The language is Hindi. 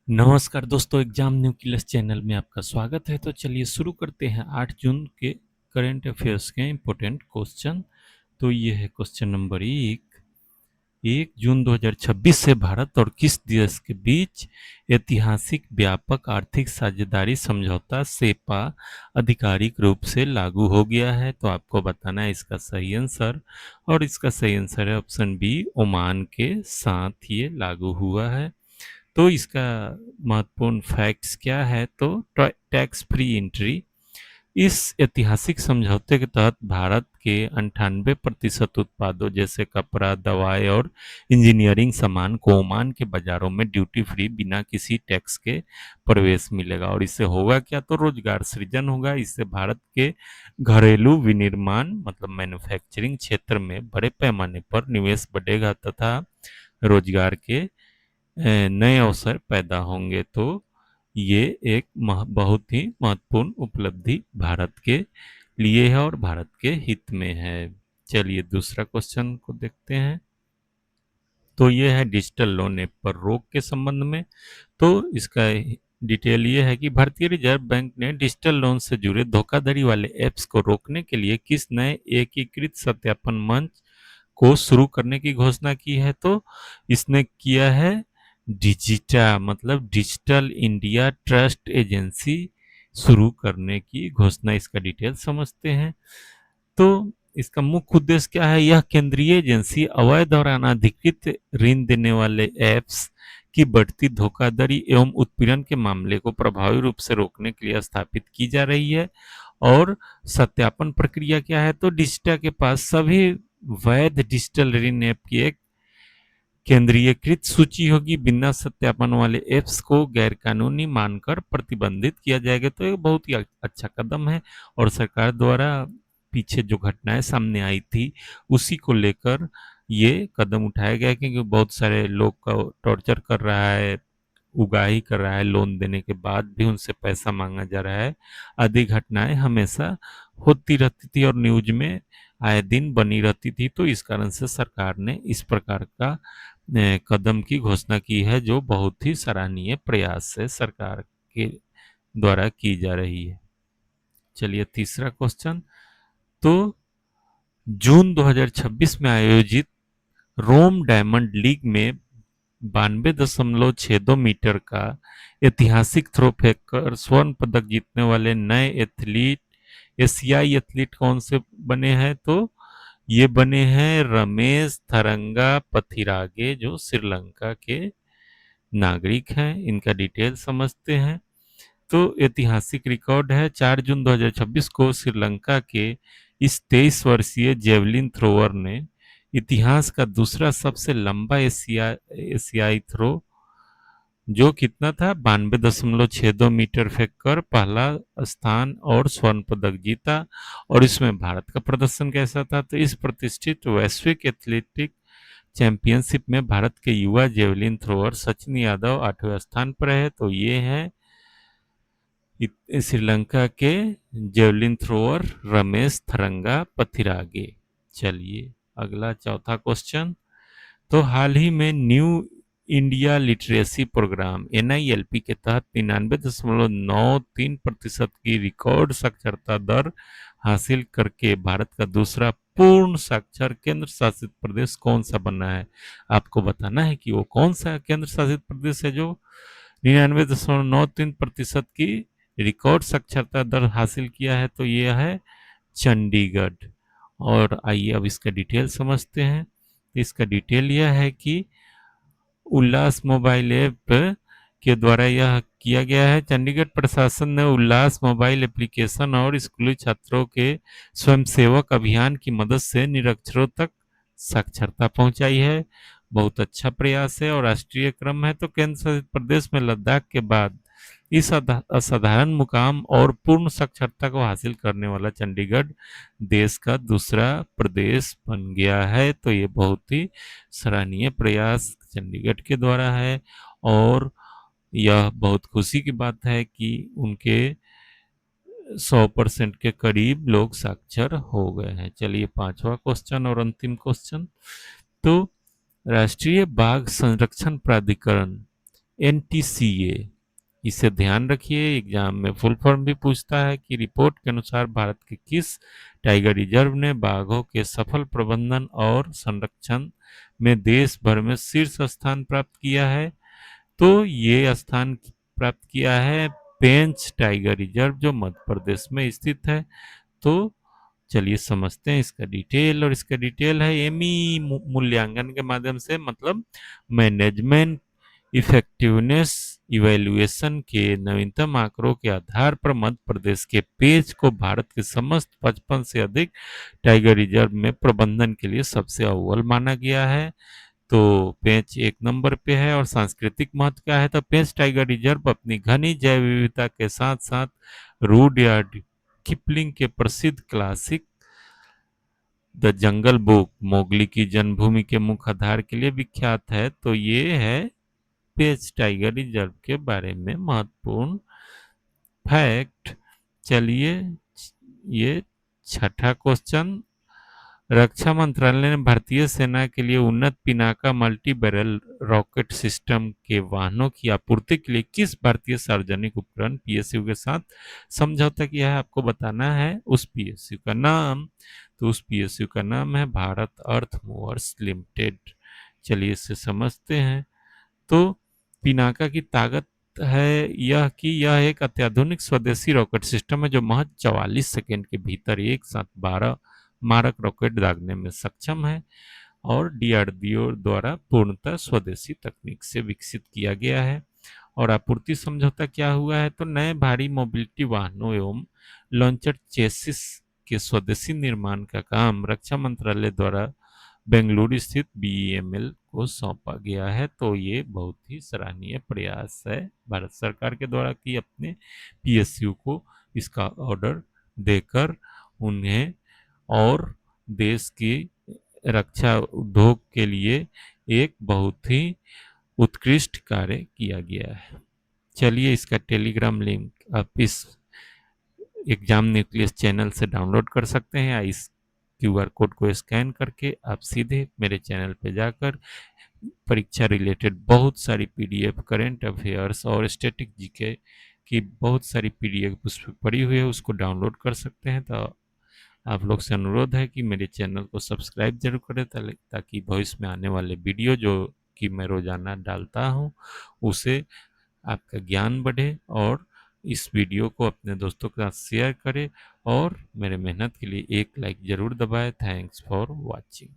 नमस्कार दोस्तों, एग्जाम न्यूक्लियस चैनल में आपका स्वागत है। तो चलिए शुरू करते हैं 8 जून के करंट अफेयर्स के इम्पोर्टेंट क्वेश्चन। तो ये है क्वेश्चन नंबर 1 जून 2026 से भारत और किस देश के बीच ऐतिहासिक व्यापक आर्थिक साझेदारी समझौता सेपा आधिकारिक रूप से लागू हो गया है। तो आपको बताना है इसका सही आंसर, और इसका सही आंसर है ऑप्शन बी, ओमान के साथ ये लागू हुआ है। तो इसका महत्वपूर्ण फैक्ट्स क्या है, तो टैक्स फ्री एंट्री। इस ऐतिहासिक समझौते के तहत भारत के 98% उत्पादों जैसे कपड़ा, दवाई और इंजीनियरिंग सामान को ओमान के बाजारों में ड्यूटी फ्री बिना किसी टैक्स के प्रवेश मिलेगा। और इससे होगा क्या, तो रोजगार सृजन होगा। इससे भारत के घरेलू विनिर्माण मतलब मैन्युफैक्चरिंग क्षेत्र में बड़े पैमाने पर निवेश बढ़ेगा तथा रोजगार के नए अवसर पैदा होंगे। तो ये एक बहुत ही महत्वपूर्ण उपलब्धि भारत के लिए है और भारत के हित में है। चलिए दूसरा क्वेश्चन को देखते हैं। तो ये है डिजिटल लोन ऐप पर रोक के संबंध में। तो इसका डिटेल ये है कि भारतीय रिजर्व बैंक ने डिजिटल लोन से जुड़े धोखाधड़ी वाले ऐप्स को रोकने के लिए किस नए एकीकृत सत्यापन मंच को शुरू करने की घोषणा की है। तो इसने किया है डिजिटा मतलब डिजिटल इंडिया ट्रस्ट एजेंसी शुरू करने की घोषणा। इसका डिटेल समझते हैं। तो इसका मुख्य उद्देश्य क्या है, यह केंद्रीय एजेंसी अवैध और अनाधिकृत ऋण देने वाले ऐप्स की बढ़ती धोखाधड़ी एवं उत्पीड़न के मामले को प्रभावी रूप से रोकने के लिए स्थापित की जा रही है। और सत्यापन प्रक्रिया क्या है, तो डिजिटा के पास सभी वैध डिजिटल ऋण ऐप की एक केंद्रीयकृत सूची होगी। बिना सत्यापन वाले ऐप्स को गैरकानूनी मानकर प्रतिबंधित किया जाएगा। तो ये बहुत ही अच्छा कदम है और सरकार द्वारा पीछे जो घटनाएं सामने आई थी उसी को लेकर ये कदम उठाया गया, क्योंकि बहुत सारे लोग का टॉर्चर कर रहा है, उगाही कर रहा है, लोन देने के बाद भी उनसे पैसा मांगा जा रहा है। आदि घटनाएं हमेशा होती रहती थी और न्यूज में आए दिन बनी रहती थी। तो इस कारण से सरकार ने इस प्रकार का कदम की घोषणा की है, जो बहुत ही सराहनीय प्रयास है सरकार के द्वारा की जा रही है। चलिए तीसरा क्वेश्चन। तो जून 2026 में आयोजित रोम डायमंड लीग में 92.62 मीटर का ऐतिहासिक थ्रो फेंककर स्वर्ण पदक जीतने वाले नए एथलीट एशियाई एथलीट कौन से बने हैं। तो ये बने हैं रमेश थरंगा पथिरागे, जो श्रीलंका के नागरिक हैं। इनका डिटेल समझते हैं। तो ऐतिहासिक रिकॉर्ड है, 4 जून 2026 को श्रीलंका के इस 23 वर्षीय जेवलिन थ्रोअर ने इतिहास का दूसरा सबसे लंबा एशियाई थ्रो, जो कितना था 92.62 मीटर फेंककर पहला स्थान और स्वर्ण पदक जीता। और इसमें भारत का प्रदर्शन कैसा था, तो इस प्रतिष्ठित वैश्विक एथलेटिक चैंपियनशिप में भारत के युवा जेवलिन थ्रोअर सचिन यादव 8वें स्थान पर है। तो ये है श्रीलंका के जेवलिन थ्रोअर रमेश थरंगा पथिरागे। चलिए अगला चौथा क्वेश्चन। तो हाल ही में new India literacy programme NILP के तहत 99.93% की रिकॉर्ड साक्षरता दर हासिल करके भारत का दूसरा पूर्ण साक्षर केंद्र शासित प्रदेश कौन सा बना है। आपको बताना है कि वो कौन सा केंद्र शासित प्रदेश है जो 99.93% की रिकॉर्ड साक्षरता दर हासिल किया है। तो यह है चंडीगढ़। और आइए अब इसका डिटेल समझते हैं। इसका डिटेल यह है कि उल्लास मोबाइल ऐप के द्वारा यह किया गया है। चंडीगढ़ प्रशासन ने उल्लास मोबाइल एप्लीकेशन और स्कूली छात्रों के स्वयंसेवक अभियान की मदद से निरक्षरों तक साक्षरता पहुंचाई है। बहुत अच्छा प्रयास है और राष्ट्रीय क्रम है। तो केंद्र शासित प्रदेश में लद्दाख के बाद इस असाधारण मुकाम और पूर्ण साक्षरता को हासिल करने वाला चंडीगढ़ देश का दूसरा प्रदेश बन गया है। तो ये बहुत ही सराहनीय प्रयास चंडीगढ़ के द्वारा है और यह बहुत खुशी की बात है कि उनके 100% के करीब लोग साक्षर हो गए हैं। चलिए पांचवा क्वेश्चन और अंतिम क्वेश्चन। तो राष्ट्रीय बाघ संरक्षण प्राधिकरण NTCA, इसे ध्यान रखिए, एग्जाम में फुल फॉर्म भी पूछता है कि रिपोर्ट के अनुसार भारत के किस टाइगर रिजर्व ने बाघों के सफल प्रबंधन और संरक्षण में देश भर में शीर्ष स्थान प्राप्त किया है। तो ये स्थान प्राप्त किया है पेंच टाइगर रिजर्व, जो मध्य प्रदेश में स्थित है। तो चलिए समझते हैं इसका डिटेल, और इसका डिटेल है एमी मूल्यांकन के माध्यम से, मतलब मैनेजमेंट इफेक्टिवनेस इवैल्यूएशन के नवीनतम आंकड़ों के आधार पर मध्य प्रदेश के पेंच को भारत के समस्त 55 से अधिक टाइगर रिजर्व में प्रबंधन के लिए सबसे अव्वल माना गया है। तो पेंच एक नंबर पे है। और सांस्कृतिक महत्व क्या है, तो पेंच टाइगर रिजर्व अपनी घनी जैव विविधता के साथ साथ रूडयार्ड किपलिंग के प्रसिद्ध classic the jungle book Mowgli की जन्मभूमि के मुख्य आधार के लिए विख्यात है। तो ये है पेंच टाइगर रिजर्व के बारे में महत्वपूर्ण फैक्ट। चलिए, ये छठा क्वेश्चन, रक्षा मंत्रालय ने भारतीय सेना के लिए उन्नत Pinaka multi barrel rocket system के वाहनों की आपूर्ति के लिए किस भारतीय सार्वजनिक उपकरण पीएसयू के साथ समझौता किया है? आपको बताना है उस पीएसयू का नाम। तो उस पीएसयू का नाम है भारत अर्थ मूवर्स लिमिटेड। चलिए इसे समझते हैं। तो पिनाका की ताकत है यह कि यह एक अत्याधुनिक स्वदेशी रॉकेट सिस्टम है जो महज 44 सेकेंड के भीतर एक साथ 12 मारक रॉकेट दागने में सक्षम है, और डीआरडीओ द्वारा पूर्णतः स्वदेशी तकनीक से विकसित किया गया है। और आपूर्ति समझौता क्या हुआ है, तो नए भारी मोबिलिटी वाहनों एवं लॉन्चर चेसिस के स्वदेशी निर्माण का काम रक्षा मंत्रालय द्वारा बेंगलुरु स्थित बीईएमएल को सौंपा गया है। तो ये बहुत ही सराहनीय प्रयास है भारत सरकार के द्वारा कि अपने पीएसयू को इसका ऑर्डर देकर उन्हें और देश की रक्षा उद्योग के लिए एक बहुत ही उत्कृष्ट कार्य किया गया है। चलिए इसका टेलीग्राम लिंक आप इस एग्जाम न्यूक्लियस चैनल से डाउनलोड कर सकते हैं, या इस क्यूआर कोड को स्कैन करके आप सीधे मेरे चैनल पे जाकर परीक्षा रिलेटेड बहुत सारी पीडीएफ, करंट अफेयर्स और स्टैटिक जीके की बहुत सारी पीडीएफ उस पर पड़ी हुई है, उसको डाउनलोड कर सकते हैं। तो आप लोग से अनुरोध है कि मेरे चैनल को सब्सक्राइब जरूर करें, ताकि भविष्य में आने वाले वीडियो जो कि मैं रोजाना डालता हूँ उसे आपका ज्ञान बढ़े। और इस वीडियो को अपने दोस्तों के साथ शेयर करें, और मेरे मेहनत के लिए एक लाइक जरूर दबाएं। Thanks for watching.